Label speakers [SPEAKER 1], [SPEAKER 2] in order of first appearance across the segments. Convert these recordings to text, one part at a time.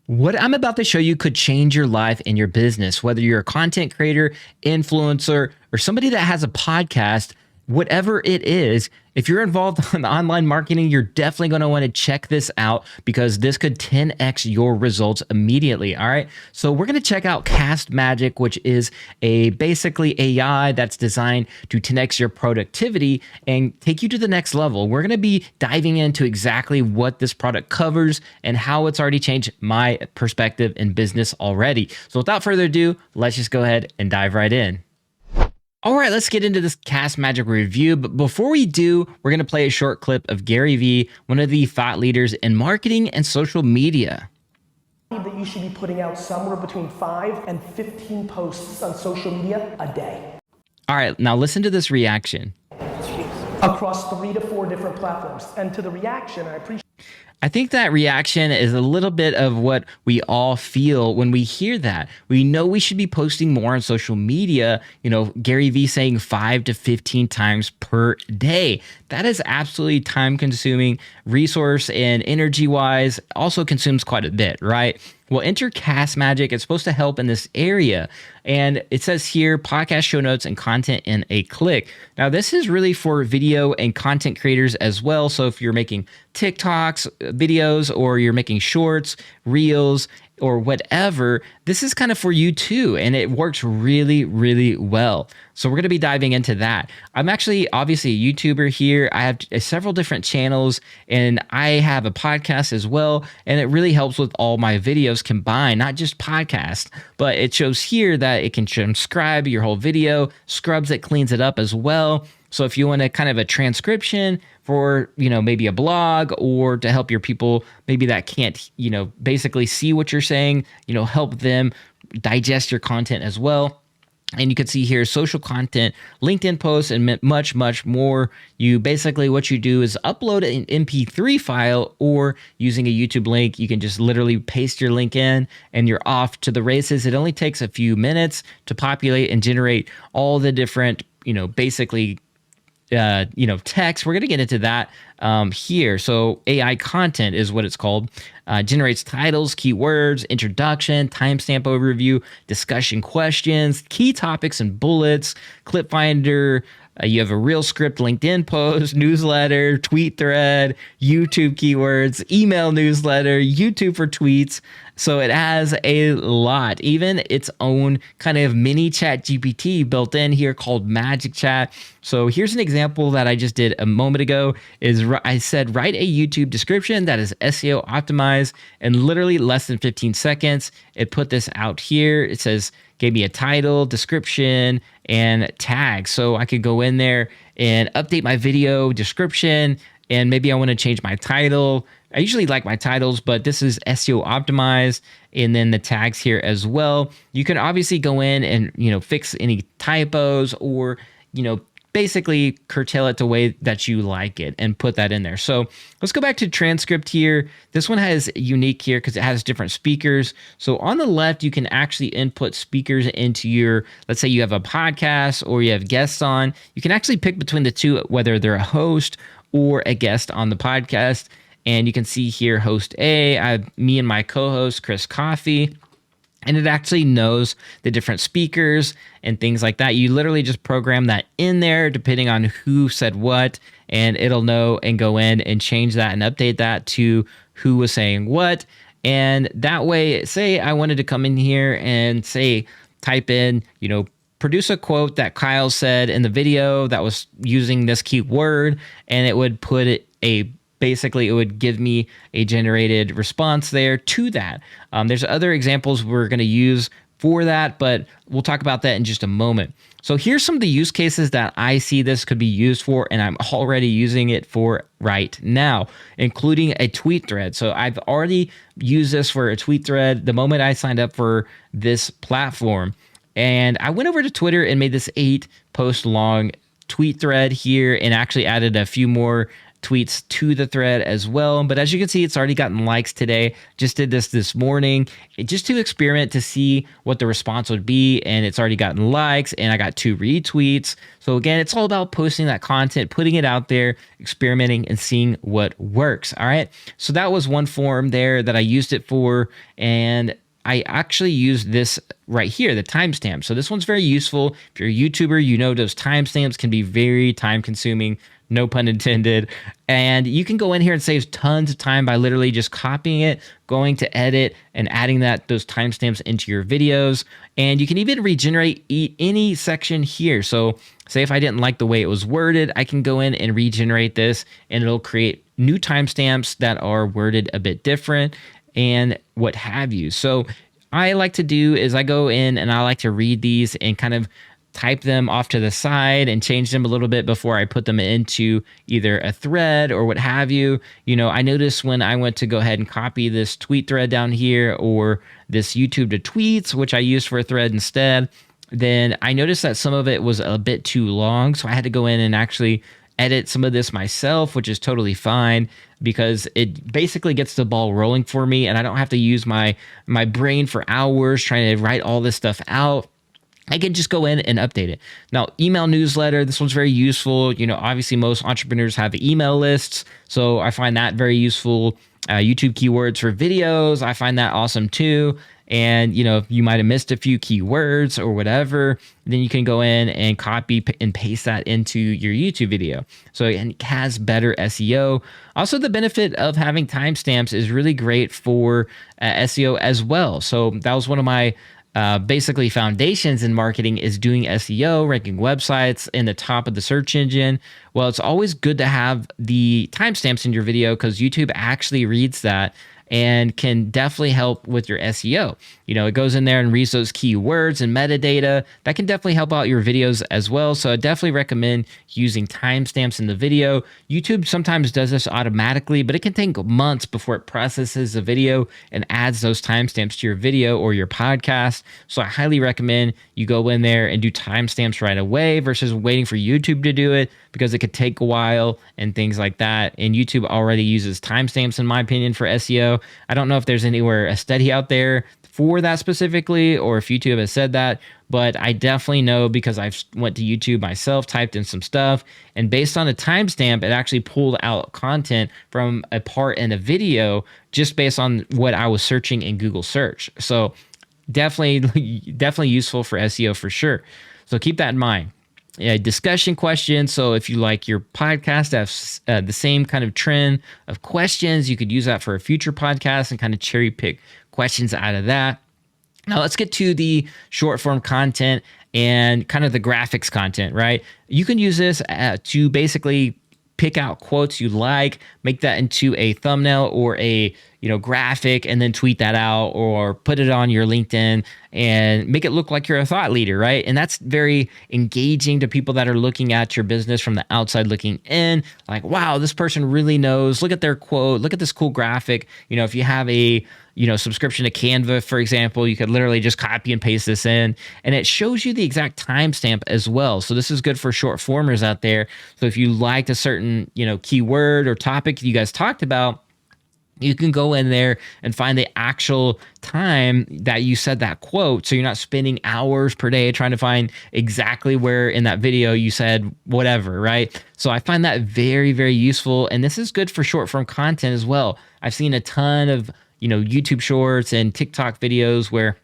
[SPEAKER 1] What I'm about to show you could change your life and your business, whether you're a content creator, influencer, or somebody that has a podcast, whatever it is. If you're involved in online marketing, you're definitely going to want to check this out because this could 10x your results immediately. All right. So we're going to check out Castmagic, which is a basically AI that's designed to 10x your productivity and take you to the next level. We're going to be diving into exactly what this product covers and how it's already changed my perspective in business already. So without further ado, let's just go ahead and dive right in. All right, let's get into this Castmagic review. But before we do, we're going to play a short clip of Gary Vee, one of the thought leaders in marketing and social media.
[SPEAKER 2] That you should be putting out somewhere between 5 and 15 posts on social media a day.
[SPEAKER 1] All right, now listen to this reaction.
[SPEAKER 2] Across 3 to 4 different platforms. And to the reaction,
[SPEAKER 1] I think that reaction is a little bit of what we all feel when we hear that. We know we should be posting more on social media. You know, Gary Vee saying 5 to 15 times per day. That is absolutely time consuming, resource and energy wise, also consumes quite a bit, right? Well, enter Castmagic. It's supposed to help in this area. And it says here, podcast show notes and content in a click. Now, this is really for video and content creators as well. So if you're making TikToks, videos, or you're making shorts, reels, or whatever, this is kind of for you too. And it works really, really well. So we're going to be diving into that. I'm actually obviously a YouTuber here. I have several different channels and I have a podcast as well. And it really helps with all my videos combined, not just podcast, but it shows here that it can transcribe your whole video, scrubs it, cleans it up as well. So if you want a kind of a transcription for, you know, maybe a blog or to help your people, maybe that can't, you know, basically see what you're saying, you know, help them digest your content as well. And you can see here social content, LinkedIn posts, and much, much more. You basically, what you do is upload an MP3 file or using a YouTube link, you can just literally paste your link in and you're off to the races. It only takes a few minutes to populate and generate all the different, you know, basically text. We're going to get into that here. So AI content is what it's called. Generates titles, keywords, introduction, timestamp overview, discussion questions, key topics and bullets, clip finder. You have a real script, LinkedIn post, newsletter, tweet thread, YouTube keywords, email newsletter, YouTube for tweets. So it has a lot, even its own kind of mini chat GPT built in here called Magic Chat. So here's an example that I just did a moment ago is I said, write a YouTube description that is SEO optimized in literally less than 15 seconds. It put this out here. It says, gave me a title, description, and tag. So I could go in there and update my video description. And maybe I want to change my title. I usually like my titles, but this is SEO optimized. And then the tags here as well. You can obviously go in and, you know, fix any typos or, you know, basically curtail it the way that you like it and put that in there. So let's go back to transcript here. This one has unique here because it has different speakers. So on the left, you can actually input speakers into your, let's say you have a podcast or you have guests on. You can actually pick between the two, whether they're a host or a guest on the podcast. And you can see here, host A, I have me and my co-host, Chris Coffey. And it actually knows the different speakers and things like that. You literally just program that in there depending on who said what, and it'll know and go in and change that and update that to who was saying what. And that way, say I wanted to come in here and say, type in, you know, produce a quote that Kyle said in the video that was using this keyword, and it would put it basically, it would give me a generated response there to that. There's other examples we're going to use for that, but we'll talk about that in just a moment. So here's some of the use cases that I see this could be used for, and I'm already using it for right now, including a tweet thread. So I've already used this for a tweet thread the moment I signed up for this platform. And I went over to Twitter and made this 8 post long tweet thread here and actually added a few more tweets to the thread as well. But as you can see, it's already gotten likes today. Just did this morning just to experiment to see what the response would be. And it's already gotten likes and I got 2 retweets. So again, it's all about posting that content, putting it out there, experimenting and seeing what works. All right. So that was one form there that I used it for. And I actually use this right here, the timestamp. So this one's very useful. If you're a YouTuber, you know those timestamps can be very time consuming, no pun intended. And you can go in here and save tons of time by literally just copying it, going to edit and adding those timestamps into your videos. And you can even regenerate any section here. So say if I didn't like the way it was worded, I can go in and regenerate this and it'll create new timestamps that are worded a bit different and what have you. So I like to do is I go in and I like to read these and kind of type them off to the side and change them a little bit before I put them into either a thread or what have you. You know, I noticed when I went to go ahead and copy this tweet thread down here or this YouTube to tweets, which I used for a thread instead, then I noticed that some of it was a bit too long. So I had to go in and actually edit some of this myself, which is totally fine because it basically gets the ball rolling for me and I don't have to use my brain for hours trying to write all this stuff out. I can just go in and update it. Now, email newsletter, this one's very useful. You know, obviously most entrepreneurs have email lists, so I find that very useful. YouTube keywords for videos, I find that awesome too. And, you know, if you might have missed a few keywords or whatever, then you can go in and copy and paste that into your YouTube video. So it has better SEO. Also, the benefit of having timestamps is really great for SEO as well. So that was one of my basically foundations in marketing is doing SEO, ranking websites in the top of the search engine. Well, it's always good to have the timestamps in your video because YouTube actually reads that and can definitely help with your SEO. You know, it goes in there and reads those keywords and metadata. That can definitely help out your videos as well. So I definitely recommend using timestamps in the video. YouTube sometimes does this automatically, but it can take months before it processes the video and adds those timestamps to your video or your podcast. So I highly recommend you go in there and do timestamps right away versus waiting for YouTube to do it because it could take a while and things like that. And YouTube already uses timestamps, in my opinion, for SEO. I don't know if there's anywhere a study out there for that specifically, or if YouTube has said that, but I definitely know because I've went to YouTube myself, typed in some stuff, and based on a timestamp, it actually pulled out content from a part in a video just based on what I was searching in Google search. So definitely useful for SEO for sure. So keep that in mind. Yeah, discussion questions. So if you like your podcast to have the same kind of trend of questions, you could use that for a future podcast and kind of cherry pick questions out of that. Now let's get to the short form content and kind of the graphics content, right? You can use this to basically pick out quotes you like, make that into a thumbnail or a graphic, and then tweet that out or put it on your LinkedIn and make it look like you're a thought leader, right? And that's very engaging to people that are looking at your business from the outside looking in. Like, wow, this person really knows. Look at their quote. Look at this cool graphic. You know, if you have a subscription to Canva, for example, you could literally just copy and paste this in, and it shows you the exact timestamp as well. So this is good for short formers out there. So if you liked a certain, keyword or topic you guys talked about, you can go in there and find the actual time that you said that quote. So you're not spending hours per day trying to find exactly where in that video you said whatever, right? So I find that very, very useful. And this is good for short form content as well. I've seen a ton of, YouTube shorts and TikTok videos where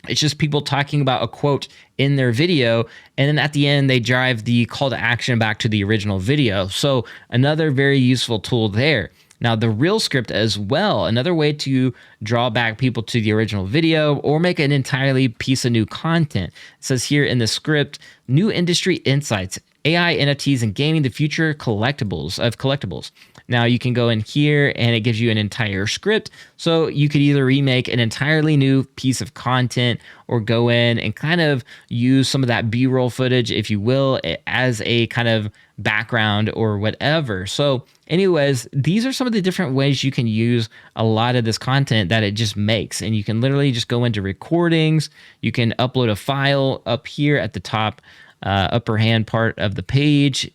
[SPEAKER 1] it's just people talking about a quote in their video, and then at the end, they drive the call to action back to the original video. So another very useful tool there. Now, the reel script as well, another way to draw back people to the original video or make an entirely piece of new content. It says here in the script, new industry insights, AI, NFTs, and gaming, the future collectibles. Now you can go in here and it gives you an entire script. So you could either remake an entirely new piece of content or go in and kind of use some of that B-roll footage, if you will, as a kind of background or whatever. So anyways, these are some of the different ways you can use a lot of this content that it just makes. And you can literally just go into recordings. You can upload a file up here at the top upper hand part of the page,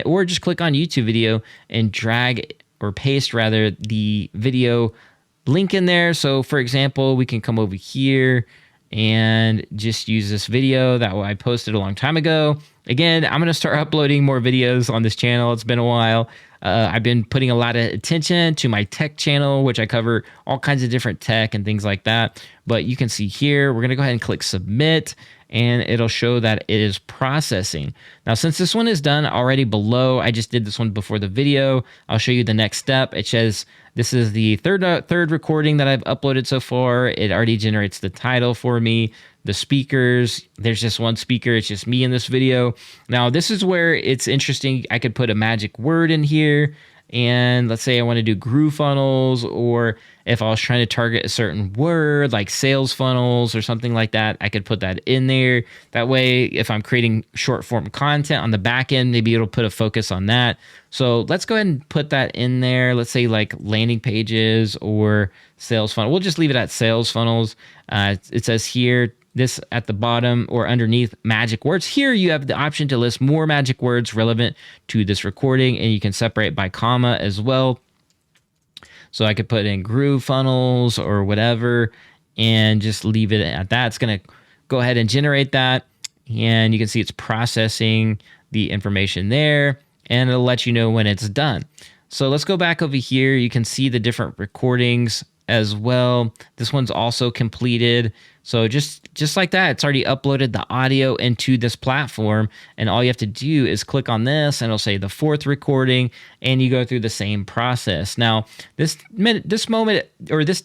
[SPEAKER 1] or just click on YouTube video and drag or paste rather the video link in there. So for example, we can come over here and just use this video that I posted a long time ago. Again, I'm going to start uploading more videos on this channel. It's been a while. I've been putting a lot of attention to my tech channel, which I cover all kinds of different tech and things like that. But you can see here, we're going to go ahead and click submit, and it'll show that it is processing. Now, since this one is done already below, I just did this one before the video. I'll show you the next step. It says this is the third recording that I've uploaded so far. It already generates the title for me. The speakers, there's just one speaker. It's just me in this video. Now, this is where it's interesting. I could put a magic word in here. And let's say I want to do groove funnels, or if I was trying to target a certain word like sales funnels or something like that, I could put that in there. That way, if I'm creating short form content on the back end, maybe it'll put a focus on that. So let's go ahead and put that in there. Let's say like landing pages or sales funnel. We'll just leave it at sales funnels. It says here, this at the bottom or underneath magic words. Here you have the option to list more magic words relevant to this recording, and you can separate by comma as well. So I could put in groove funnels or whatever and just leave it at that. It's going to go ahead and generate that, and you can see it's processing the information there, and it'll let you know when it's done. So let's go back over here. You can see the different recordings as well. This one's also completed. So just like that, it's already uploaded the audio into this platform, and all you have to do is click on this and it'll say the fourth recording, and you go through the same process. Now, this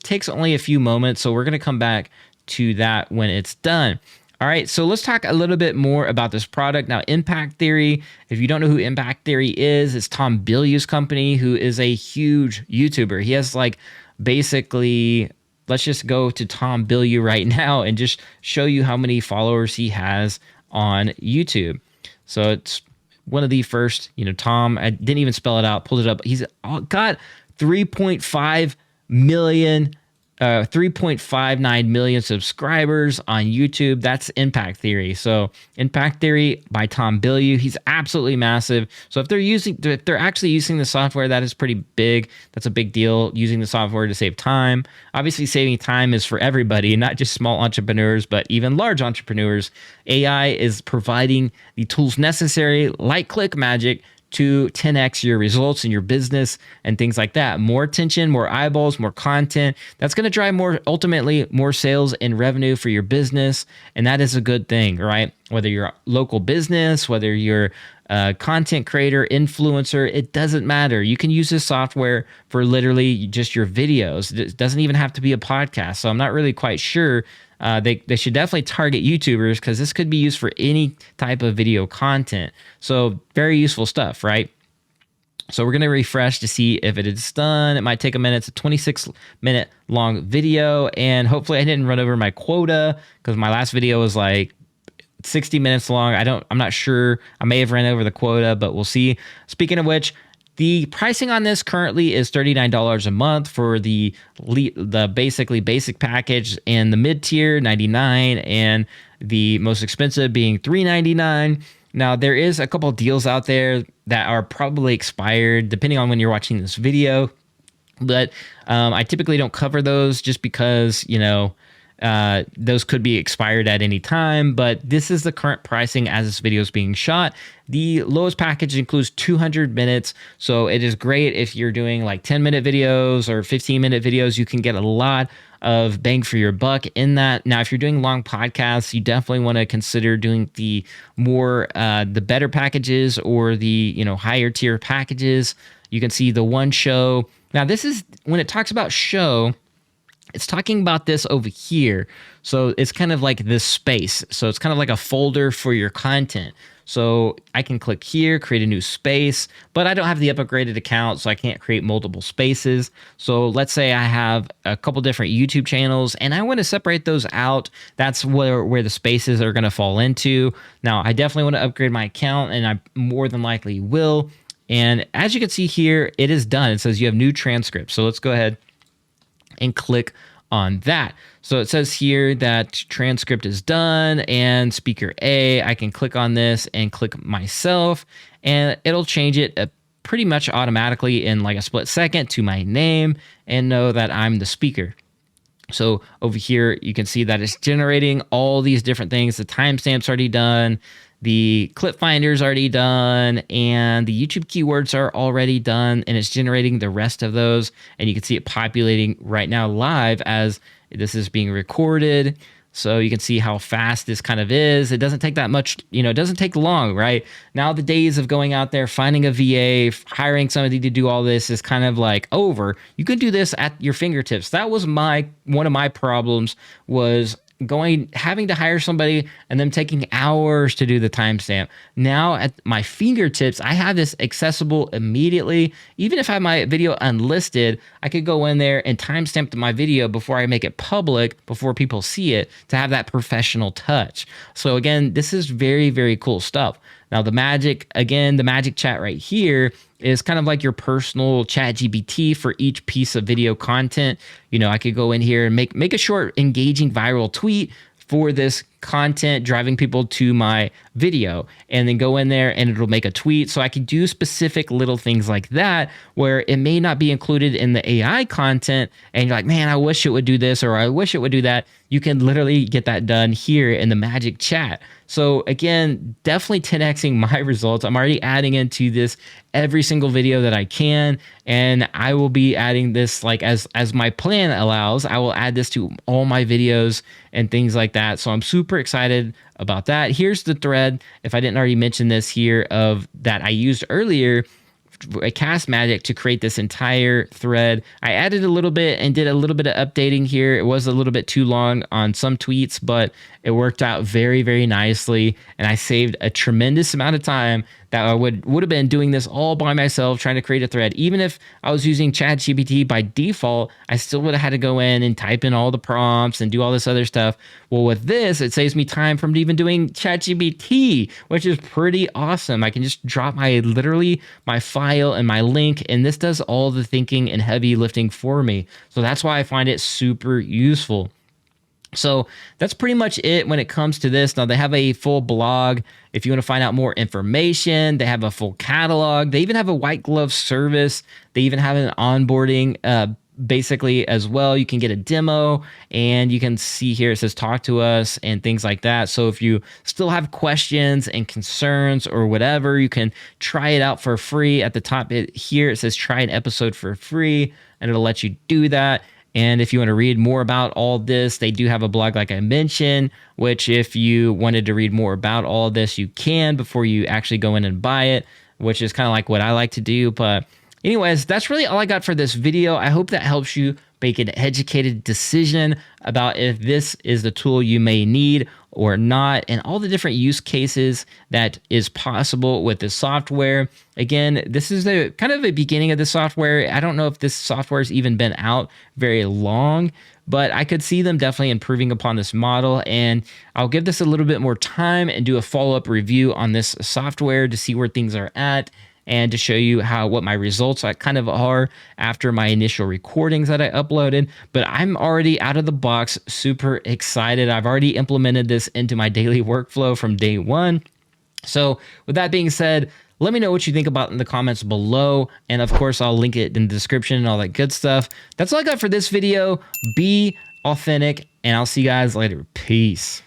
[SPEAKER 1] takes only a few moments, so we're going to come back to that when it's done. All right, so let's talk a little bit more about this product. Now, Impact Theory, if you don't know who Impact Theory is, it's Tom Bilyeu's company, who is a huge YouTuber. He has like basically, let's just go to Tom Bilyeu right now and just show you how many followers he has on YouTube. So it's one of the first, Tom, I didn't even spell it out, pulled it up. He's got 3.5 million 3.59 million subscribers on YouTube. That's Impact Theory. So Impact Theory by Tom Bilyeu. He's absolutely massive. So if they're actually using the software, that is pretty big. That's a big deal, using the software to save time. Obviously, saving time is for everybody, not just small entrepreneurs, but even large entrepreneurs. AI is providing the tools necessary, like Castmagic, to 10x your results in your business and things like that. More attention, more eyeballs, more content. That's going to drive ultimately more sales and revenue for your business. And that is a good thing, right? Whether you're a local business, whether you're a content creator, influencer, it doesn't matter. You can use this software for literally just your videos. It doesn't even have to be a podcast. So I'm not really quite sure. They should definitely target YouTubers, because this could be used for any type of video content. So very useful stuff, right? So we're going to refresh to see if it is done. It might take a minute. It's a 26-minute long video, and hopefully I didn't run over my quota, because my last video was like 60 minutes long. I'm not sure. I may have ran over the quota, but we'll see. Speaking of which, the pricing on this currently is $39 a month for the basically basic package, and the mid-tier $99, and the most expensive being $399. Now, there is a couple deals out there that are probably expired depending on when you're watching this video, but I typically don't cover those just because, those could be expired at any time, but this is the current pricing as this video is being shot. The lowest package includes 200 minutes, so it is great if you're doing like 10-minute videos or 15-minute videos. You can get a lot of bang for your buck in that. Now, if you're doing long podcasts, you definitely want to consider doing the better packages, or the higher tier packages. You can see the one show. Now, this is when it talks about show, it's talking about this over here. So it's kind of like this space. So it's kind of like a folder for your content. So I can click here, create a new space, but I don't have the upgraded account, so I can't create multiple spaces. So let's say I have a couple different YouTube channels and I want to separate those out. That's where the spaces are going to fall into. Now, I definitely want to upgrade my account, and I more than likely will. And as you can see here, it is done. It says you have new transcripts. So let's go ahead and click on that. So it says here that transcript is done and speaker A, I can click on this and click myself, and it'll change it pretty much automatically in like a split second to my name and know that I'm the speaker. So over here, you can see that it's generating all these different things. The timestamp's already done, the clip finder's already done, and the YouTube keywords are already done, and it's generating the rest of those. And you can see it populating right now live as this is being recorded. So you can see how fast this kind of is. It doesn't take that much, it doesn't take long, right? Now the days of going out there, finding a VA, hiring somebody to do all this is kind of like over. You can do this at your fingertips. That was one of my problems, was having to hire somebody and them taking hours to do the timestamp. Now at my fingertips, I have this accessible immediately. Even if I have my video unlisted, I could go in there and timestamp my video before I make it public, before people see it, to have that professional touch. So again, this is very, very cool stuff. Now the magic chat right here is kind of like your personal ChatGPT for each piece of video content. I could go in here and make a short, engaging, viral tweet for this content, driving people to my video, and then go in there and it'll make a tweet. So I can do specific little things like that where it may not be included in the AI content, and you're like, man, I wish it would do this, or I wish it would do that. You can literally get that done here in the Magic Chat. So again, definitely 10xing my results. I'm already adding into this every single video that I can, and I will be adding this, like as my plan allows, I will add this to all my videos and things like that. So I'm super excited about that. Here's the thread, if I didn't already mention this here, of that I used earlier, Castmagic, to create this entire thread. I added a little bit and did a little bit of updating here. It was a little bit too long on some tweets, but it worked out very, very nicely, and I saved a tremendous amount of time that I would have been doing this all by myself, trying to create a thread. Even if I was using ChatGPT by default, I still would have had to go in and type in all the prompts and do all this other stuff. Well, with this, it saves me time from even doing ChatGPT, which is pretty awesome. I can just drop literally my file and my link, and this does all the thinking and heavy lifting for me. So that's why I find it super useful. So that's pretty much it when it comes to this. Now they have a full blog if you want to find out more information. They have a full catalog. They even have a white glove service. They even have an onboarding basically as well. You can get a demo, and you can see here it says talk to us and things like that. So if you still have questions and concerns or whatever, you can try it out for free. At the top here it says try an episode for free, and it'll let you do that. And if you want to read more about all this, they do have a blog, like I mentioned, which if you wanted to read more about all this, you can before you actually go in and buy it, which is kind of like what I like to do. But anyways, that's really all I got for this video. I hope that helps you make an educated decision about if this is the tool you may need or not, and all the different use cases that is possible with this software. Again, this is the kind of the beginning of the software. I don't know if this software has even been out very long, but I could see them definitely improving upon this model, and I'll give this a little bit more time and do a follow-up review on this software to see where things are at, and to show you what my results kind of are after my initial recordings that I uploaded. But I'm already out of the box, super excited. I've already implemented this into my daily workflow from day one. So with that being said, let me know what you think about in the comments below. And of course, I'll link it in the description and all that good stuff. That's all I got for this video. Be authentic, and I'll see you guys later. Peace.